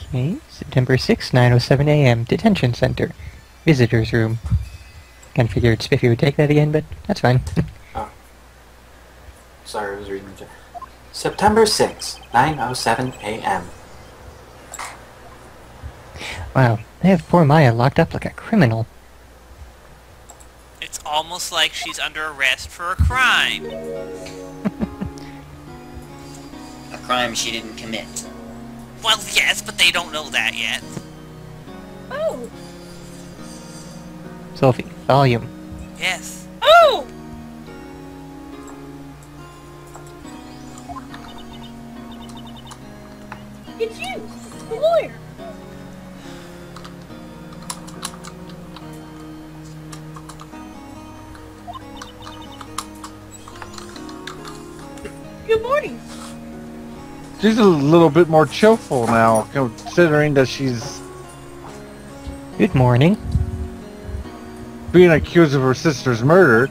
Okay, September 6th, 9:07 a.m. Detention Center. Visitors room. Kinda figured Spiffy would take that again, but that's fine. Oh. Sorry, I was reading the chat. September 6th, 9:07 a.m. Wow, they have poor Maya locked up like a criminal. It's almost like she's under arrest for a crime. A crime she didn't commit. Well, yes, but they don't know that yet. Oh! Sophie, volume. Yes. Oh! It's you, the lawyer. Good morning. She's a little bit more cheerful now, considering that she's Good morning. being accused of her sister's murder.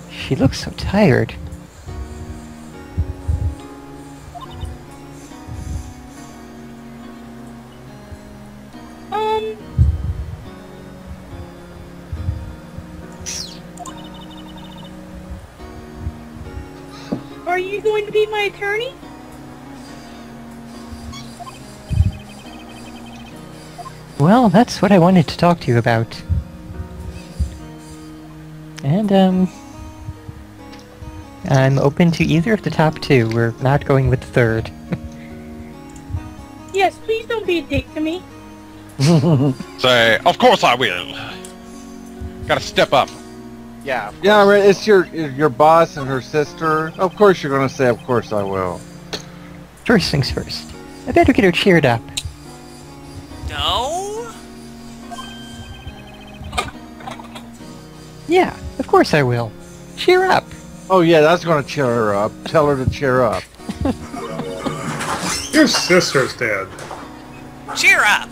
She looks so tired. Are you going to be my attorney? Well, that's what I wanted to talk to you about. And, I'm open to either of the top two. We're not going with the third. Yes, please don't be a dick to me. Say, of course I will. Gotta step up. Yeah. Yeah, right, it's your boss and her sister. Of course you're gonna say, of course I will. First things first. I better get her cheered up. No? Yeah, of course I will. Cheer up. Oh yeah, that's gonna cheer her up. Tell her to cheer up. Your sister's dead. Cheer up!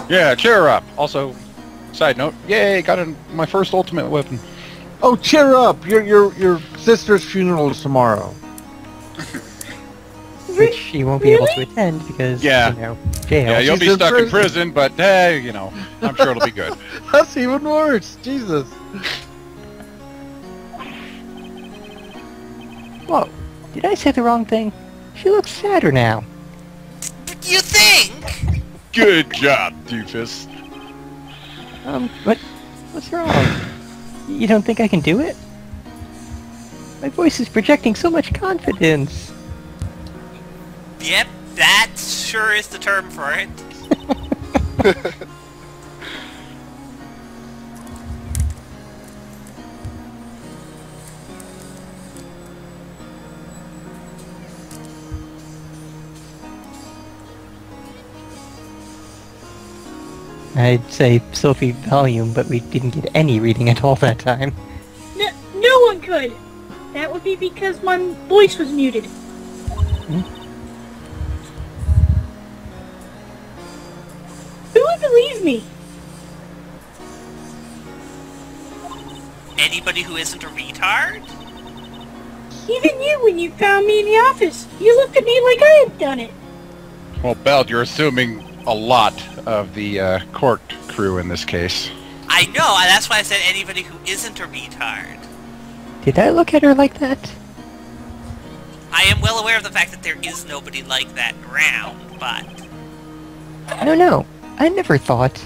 Yeah, cheer up. Also, side note, yay, got my first ultimate weapon. Oh, cheer up! Your sister's funeral is tomorrow. Which she won't be able to attend because, Yeah. you know, jail. Yeah, you'll She's be in stuck in prison. prison, but hey, you know, I'm sure it'll be good. That's even worse. Jesus. Whoa, did I say the wrong thing? She looks sadder now. You think? Good job, doofus. What's wrong? You don't think I can do it? My voice is projecting so much confidence. Yep, that sure is the term for it. I'd say Sophie volume, but we didn't get any reading at all that time. No one could. That would be because my voice was muted. Who would believe me? Anybody who isn't a retard? Even you, when you found me in the office, you looked at me like I had done it. Well, Belt, you're assuming a lot of the court crew in this case. I know, and that's why I said anybody who isn't a retard. Did I look at her like that? I am well aware of the fact that there is nobody like that around, but... I don't know. I never thought.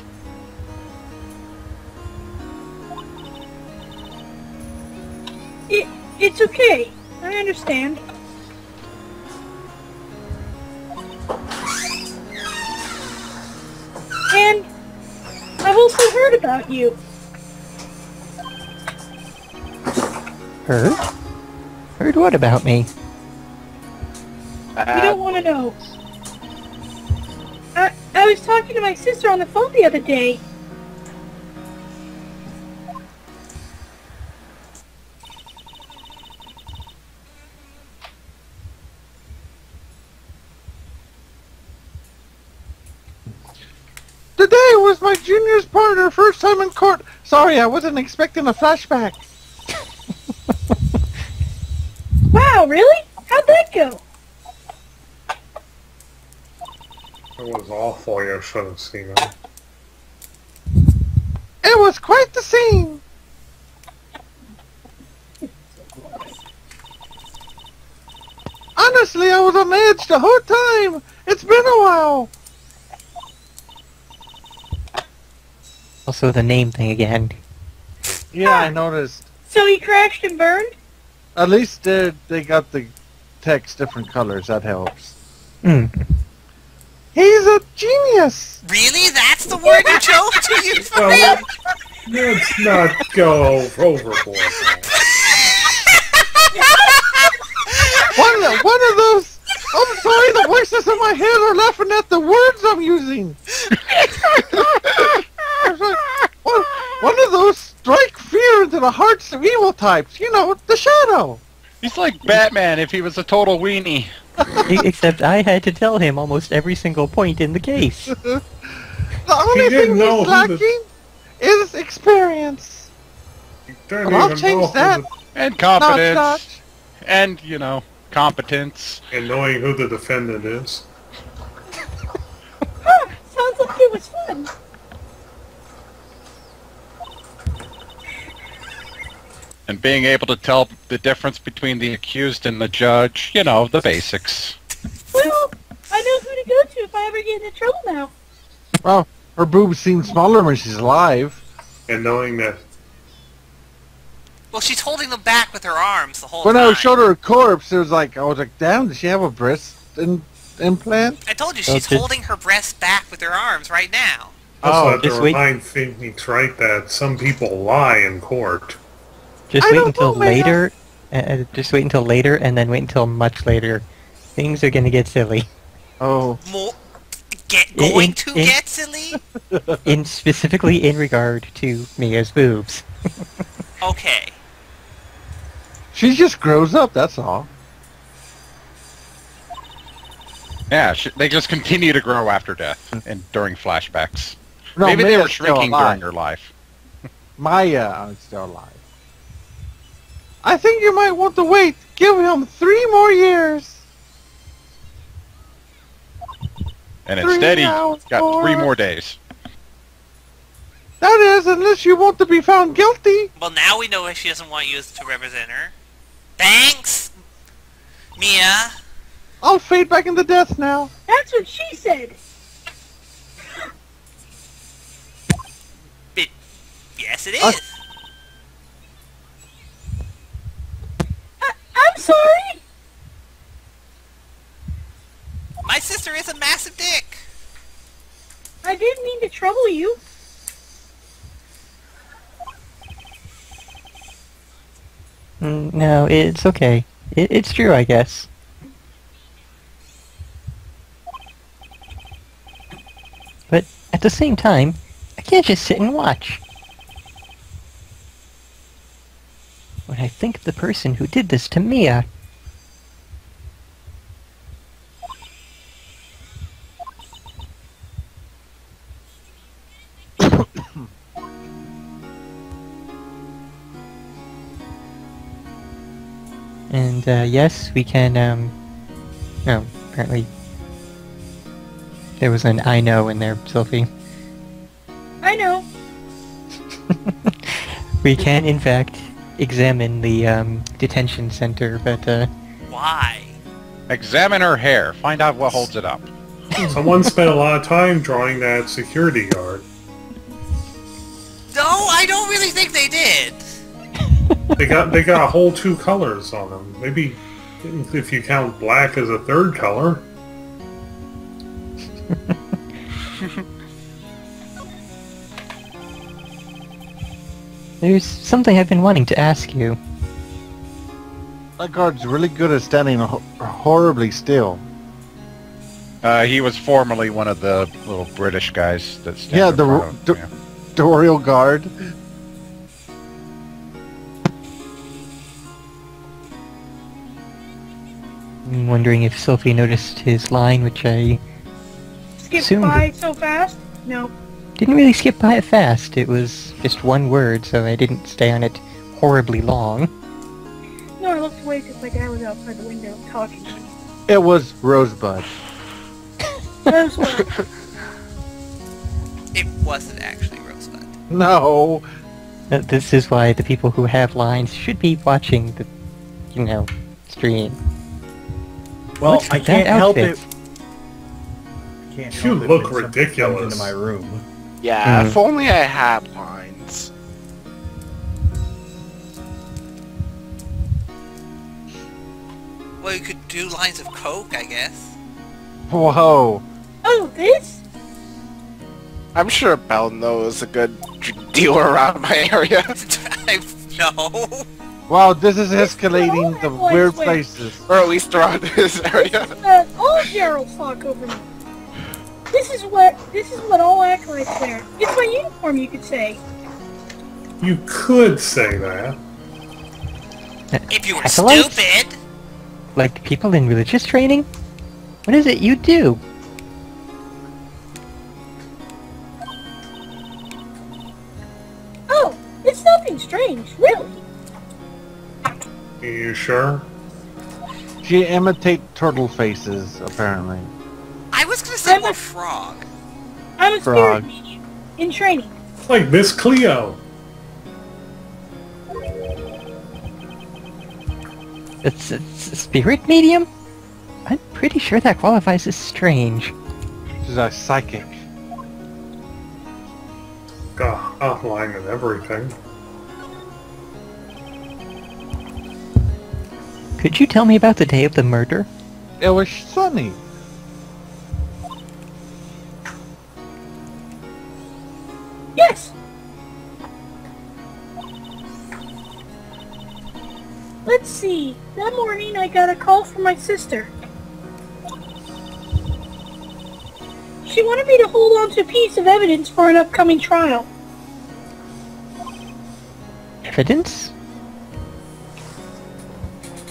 It's okay. I understand. And I've also heard about you. Heard? Heard what about me? You don't want to know. I was talking to my sister on the phone the other day. Today was my junior's partner, first time in court. Sorry, I wasn't expecting a flashback. Wow, really? How'd that go? It was awful. You should have seen it. It was quite the scene. Honestly, I was on edge the whole time. It's been a while. Also, the name thing again. Yeah, I noticed. So he crashed and burned? At least they got the text different colors. That helps. Hmm. He's a genius. Really? That's the word you chose to use for Well, him? let's not go overboard. One of those. I'm sorry, the voices in my head are laughing at the words I'm using. One of those strike fear into the hearts of evil types. You know, the shadow. He's like Batman if he was a total weenie. Except I had to tell him almost every single point in the case. The only didn't thing know he's who lacking is experience. Don't Well, I'll even change know that. And competence. Notch. And, you know, competence. And knowing who the defendant is. Huh, sounds like it was fun. And being able to tell the difference between the accused and the judge. You know, the basics. Well, I know who to go to if I ever get into trouble now. Well, her boobs seem smaller when she's alive. And knowing that Well, she's holding them back with her arms the whole When time. I showed her a corpse, it was like, I was like, damn, does she have a breast implant? I told you, she's Okay. holding her breast back with her arms right now. also Oh, have to just wait. remind Phoenix Wright that some people lie in court. Just I wait don't until know, man. later. Just wait until later, and then wait until much later. Things are gonna get silly. Oh. More... Going In- to in- get silly? Specifically in regard to Mia's boobs. Okay. She just grows up, that's all. Yeah, they just continue to grow after death and during flashbacks. No, Maybe they were Mia's still shrinking alive. during her life. Maya is still alive. I think you might want to wait. Give him 3 more years. And 3 instead he now, got 3 4. more days. That is, unless you want to be found guilty. Well, now we know she doesn't want you to represent her. Thanks, Mia. I'll fade back into death now. That's what she said. Yes, it is. I'm sorry. My sister is a massive dick. I didn't mean to trouble you. No, it's okay. It's true, I guess. But at the same time, I can't just sit and watch. When I think of the person who did this to Mia... And, yes, we can, no, apparently... There was an I know in there, Sophie. I know. We can, in fact, examine the, detention center, but, Why? Examine her hair. Find out what holds it up. Someone spent a lot of time drawing that security guard. No, I don't really think they did. They got a whole 2 colors on them. Maybe if you count black as a 3rd color. there's something I've been wanting to ask you. That guard's really good at standing horribly still. He was formerly one of the little British guys that stand Yeah, in the front of him, the royal guard. I'm wondering if Sophie noticed his line, which I Skip Soon. by so fast? No. didn't really skip by it fast. It was just one word, so I didn't stay on it horribly long. No, I looked away because my dad was outside the window talking to me. It was Rosebud. Rosebud. It wasn't actually Rosebud. No. This is why the people who have lines should be watching the, stream. Well, What's I with can't that help outfit? it. I can't You help it look when something ridiculous. comes into my room. Yeah, Mm. if only I had lines. Well, you could do lines of coke, I guess. Whoa. Oh, this? I'm sure Belle knows a good dealer around my area. No. Wow, this is escalating to Well, weird wait. places. Or at least around this area. All Gerald's talk over me. This is what all acolytes wear. It's my uniform, you could say. You could say that. If you were Acolytes? stupid. Like people in religious training? What is it you do? Oh, it's nothing strange, really. Are you sure? She imitate turtle faces, apparently. I was gonna say I'm more a- frog. I'm a Frog. spirit medium in training. Like Miss Cleo. It's a spirit medium? I'm pretty sure that qualifies as strange. She's a psychic. Got hotline and everything. Could you tell me about the day of the murder? It was sunny. Yes. Let's see. That morning I got a call from my sister. She wanted me to hold on to a piece of evidence for an upcoming trial. Evidence?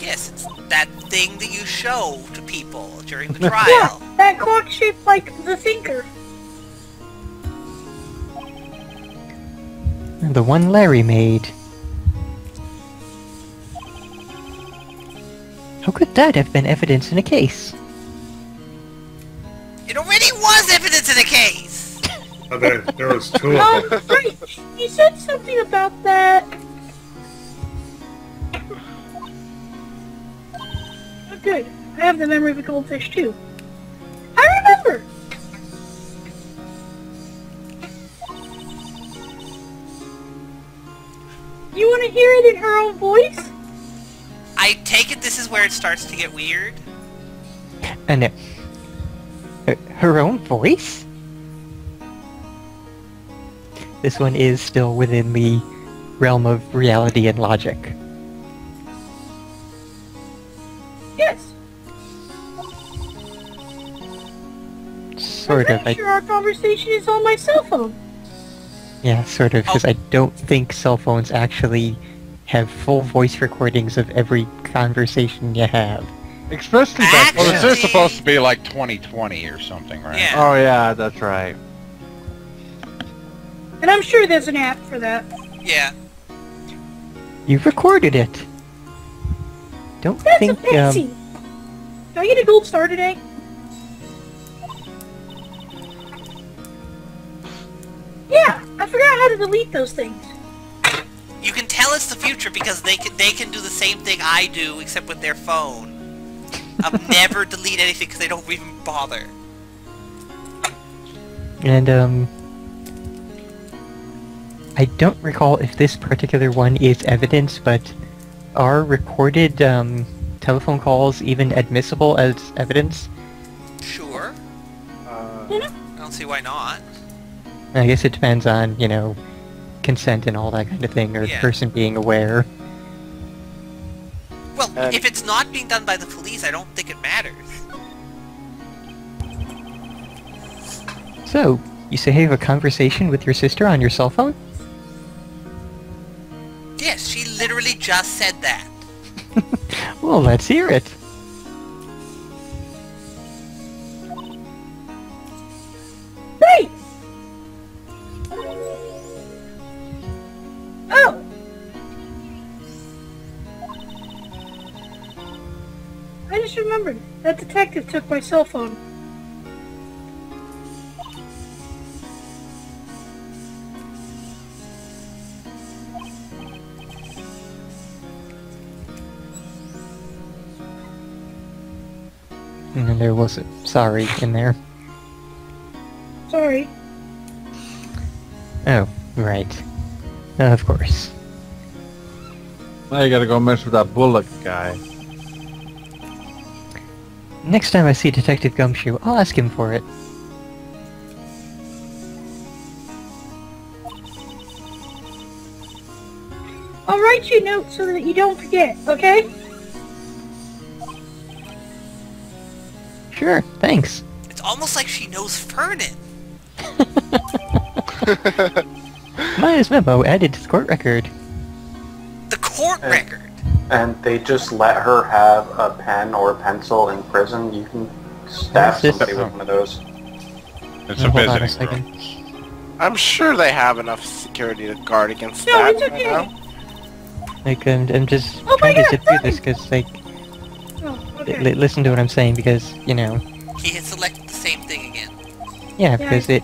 Yes, it's that thing that you show to people during the Yeah, trial. that clock shaped like the thinker. The one Larry made. How could that have been evidence in a case? It already was evidence in the case! There was two of them. Right. You said something about that. Oh, good. I have the memory of a goldfish, too. I remember! You want to hear it in her own voice? I take it this is where it starts to get weird. No. Her own voice? This one is still within the realm of reality and logic. Yes. Sort I'm of. pretty sure our conversation is on my cell phone. Yeah, sort of, because I don't think cell phones actually have full voice recordings of every conversation you have. Especially back Well, then. this is supposed to be like 2020 or something, right? Yeah. Oh yeah, that's right. And I'm sure there's an app for that. Yeah. You recorded it. Don't That's think, amazing! Do I get a gold star today? Yeah, I forgot how to delete those things. You can tell it's the future because they can do the same thing I do, except with their phone. I'll never delete anything because they don't even bother. And, I don't recall if this particular one is evidence, but are recorded, telephone calls even admissible as evidence? Sure. You know? I don't see why not. I guess it depends on, consent and all that kind of thing, or the Yeah. person being aware. Well, And- if it's not being done by the police, I don't think it matters. So, you say you have a conversation with your sister on your cell phone? Yes, she literally just said that. Well, let's hear it. Hey! Oh! I just remembered. That detective took my cell phone. And then there was a sorry in there. Sorry. Oh, right. Of course. Now you gotta go mess with that Bullock guy. Next time I see Detective Gumshoe, I'll ask him for it. I'll write you a note so that you don't forget, okay? Sure, thanks. It's almost like she knows Fernan. Maya's memo added to the court record. The court record. And they just let her have a pen or a pencil in prison. You can staff Where's this? somebody with one of those. It's Oh, a hold on a visiting second. room. I'm sure they have enough security to guard against No, that it's right okay. now. Like, I'm just Oh my trying to God, zip through Fernan! this because, like, Oh, okay. listen to what I'm saying because, you know, He had selected the same thing again. yeah, because it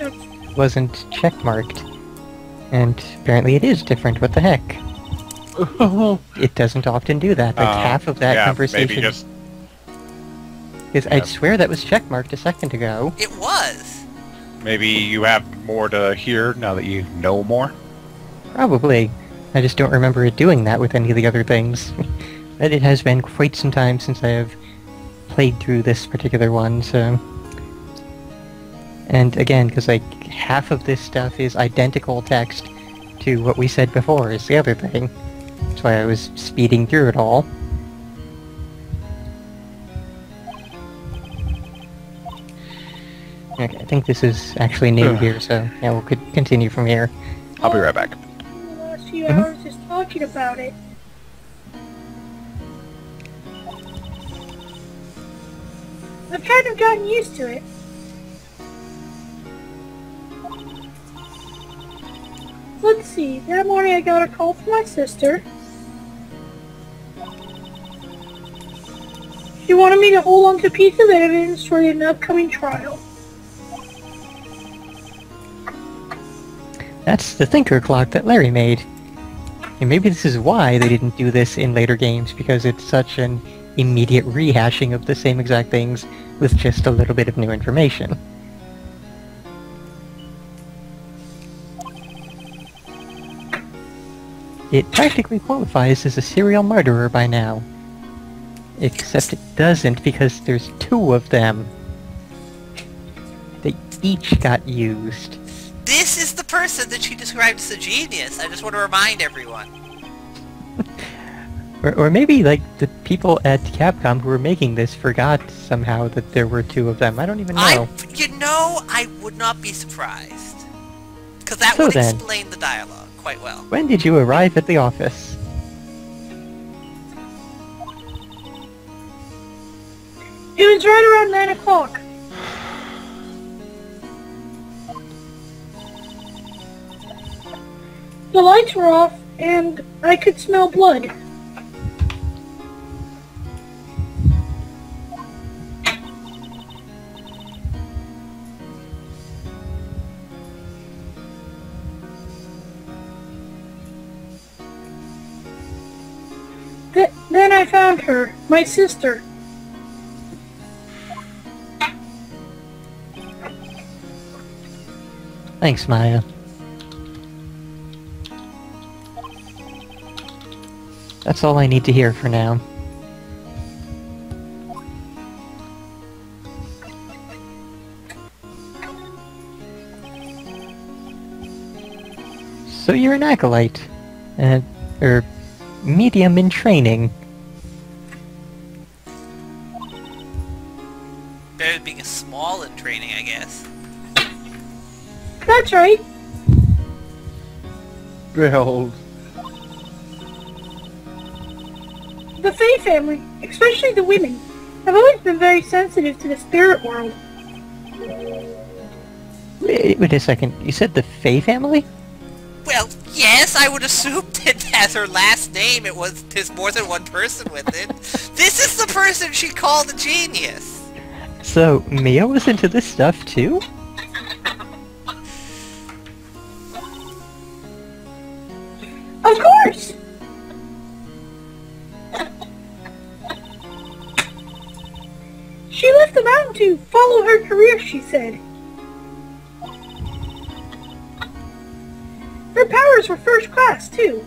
wasn't checkmarked. And apparently it is different, what the heck? It doesn't often do that, like half of that yeah, conversation. maybe just Because I'd swear that was checkmarked a second ago. It was. maybe you have more to hear now that you know more. Probably. I just don't remember it doing that with any of the other things. But it has been quite some time since I have played through this particular one, so... And again, because like half of this stuff is identical text to what we said before is the other thing. That's why I was speeding through it all. Okay, I think this is actually new here, so yeah, we'll continue from here. I'll be right back. The last few hours just talking about it. I've kind of gotten used to it. Let's see, that morning I got a call from my sister. She wanted me to hold on to a piece of evidence for an upcoming trial. That's the thinker clock that Larry made. And maybe this is why they didn't do this in later games, because it's such an immediate rehashing of the same exact things with just a little bit of new information. It practically qualifies as a serial murderer by now. Except it doesn't because there's two of them. They each got used. This is the person that she described as a genius. I just want to remind everyone. Or maybe, like, the people at Capcom who were making this forgot somehow that there were two of them. I don't even know. I would not be surprised. Because that So would then- explain the dialogue quite well. When did you arrive at the office? It was right around 9 o'clock. The lights were off, and I could smell blood. Then I found her, my sister. Thanks, Maya. That's all I need to hear for now. So you're an acolyte. Or medium in training. Better than being a small in training, I guess. That's right. Behold. The Faye family, especially the women, have always been very sensitive to the spirit world. Wait a second, you said the Faye family? Well, yes, I would assume that as her last name, there's more than one person with it. This is the person she called a genius. So, Mia was into this stuff too? Of course! She left the she said. Her powers were first class, too.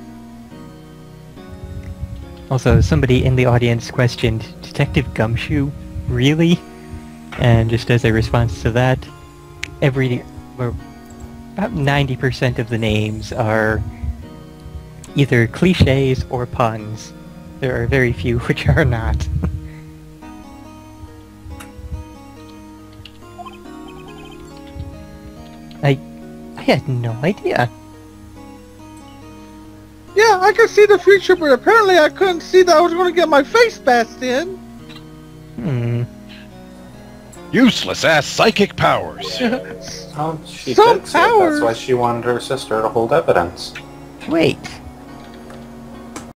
Also, somebody in the audience questioned, Detective Gumshoe? Really? And just as a response to that, about 90% of the names are either cliches or puns. There are very few which are not. I had no idea. Yeah, I could see the future, but apparently I couldn't see that I was going to get my face bashed in. Useless ass psychic powers. Oh, she Some did say it. That's why she wanted her sister to hold evidence. Wait.